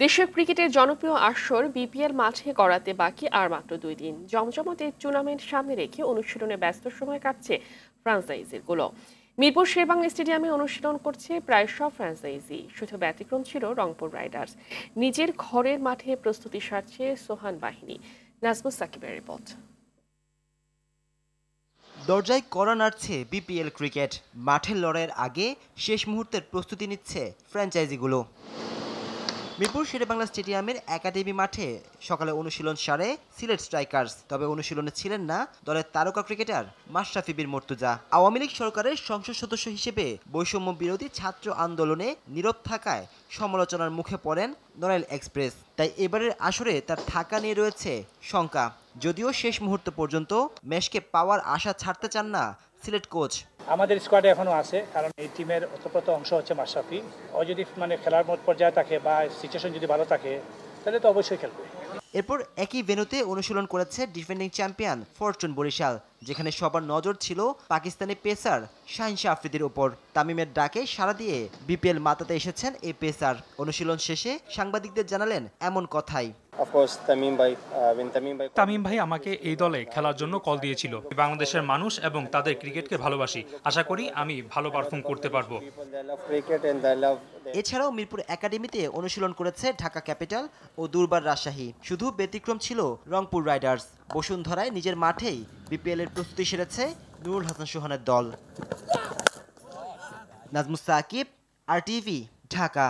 দেশের ক্রিকেটের জনপ্রিয় আসর বিপিএল মাঠে গড়াতে বাকি আর মাত্র 2 দিন। জমজমাটে টুর্নামেন্ট সামনে রেখে অনুশীলনে ব্যস্ত সময় কাটছে ফ্রাঞ্চাইজিগুলো। মিরপুর শেরেবাংলা স্টেডিয়ামে অনুশীলন করছে প্রায় সব ফ্রাঞ্চাইজি, শুধু ব্যতিক্রম ছিল রংপুর রাইডার্স। নিজের ঘরের মাঠে প্রস্তুতি সারছে সোহান বাহিনী। নাজমুস সাকিবের রিপোর্ট। দরজায় কড়া নাড়ছে বিপিএল ক্রিকেট। মাঠের লড়াইয়ের আগে শেষ মুহূর্তের প্রস্তুতি নিচ্ছে ফ্র্যাঞ্চাইজিগুলো। মিরপুর শেরেবাংলা স্টেডিয়ামের একাডেমি মাঠে সকালে অনুশীলন সারে সিলেট স্ট্রাইকার্স। তবে অনুশীলনে ছিলেন না দলের তারকা ক্রিকেটার মাশরাফি বিন মুর্তজা। আওয়ামী লীগ সরকারের সংসদ সদস্য হিসেবে বৈষম্য বিরোধী ছাত্র আন্দোলনে নীরব থাকায় সমালোচনার মুখে পড়েন নড়াইল এক্সপ্রেস। তাই এবারের আসরে তার থাকা নিয়ে রয়েছে শঙ্কা। যদিও শেষ মুহূর্ত পর্যন্ত ম্যাচকে পাওয়ার আশা ছাড়তে চান না সিলেট কোচ। আমাদের স্কোয়াডে এখনো আছে, কারণ এই টিমের ওতপ্রোত অংশ হচ্ছে মাশরাফি। ও যদি খেলার মোট পর্যায়ে থাকে বা সিচুয়েশন যদি ভালো থাকে তাহলে তো অবশ্যই খেলবে। এরপর একই ভেন্যুতে অনুশীলন করেছে ডিফেন্ডিং চ্যাম্পিয়ন ফরচুন বরিশাল, যেখানে সবার নজর ছিল পাকিস্তানি পেসার শাহিন শাহ আফ্রিদির ওপর। তামিমের ডাকে সাড়া দিয়ে বিপিএল মাতাতে এসেছেন এই পেসার। অনুশীলন শেষে সাংবাদিকদের জানালেন এমন কথাই। তামিম ভাই আমাকে এই দলে খেলার জন্য কল দিয়েছিল। বাংলাদেশের মানুষ এবং তাদের ক্রিকেটকে ভালোবাসি। আশা করি আমি ভালো পারফর্ম করতে পারবো। এছাড়াও মিরপুর একাডেমিতে অনুশীলন করেছে ঢাকা ক্যাপিটাল ও দুর্বার রাজশাহী। শুধু ব্যতিক্রম ছিল রংপুর রাইডার্স। বসুন্ধরায় নিজের মাঠেই বিপিএল এর প্রস্তুতি সেরেছে নুরুল হাসান সোহানের দল। নাজমুস সাকিব, RTV, ঢাকা।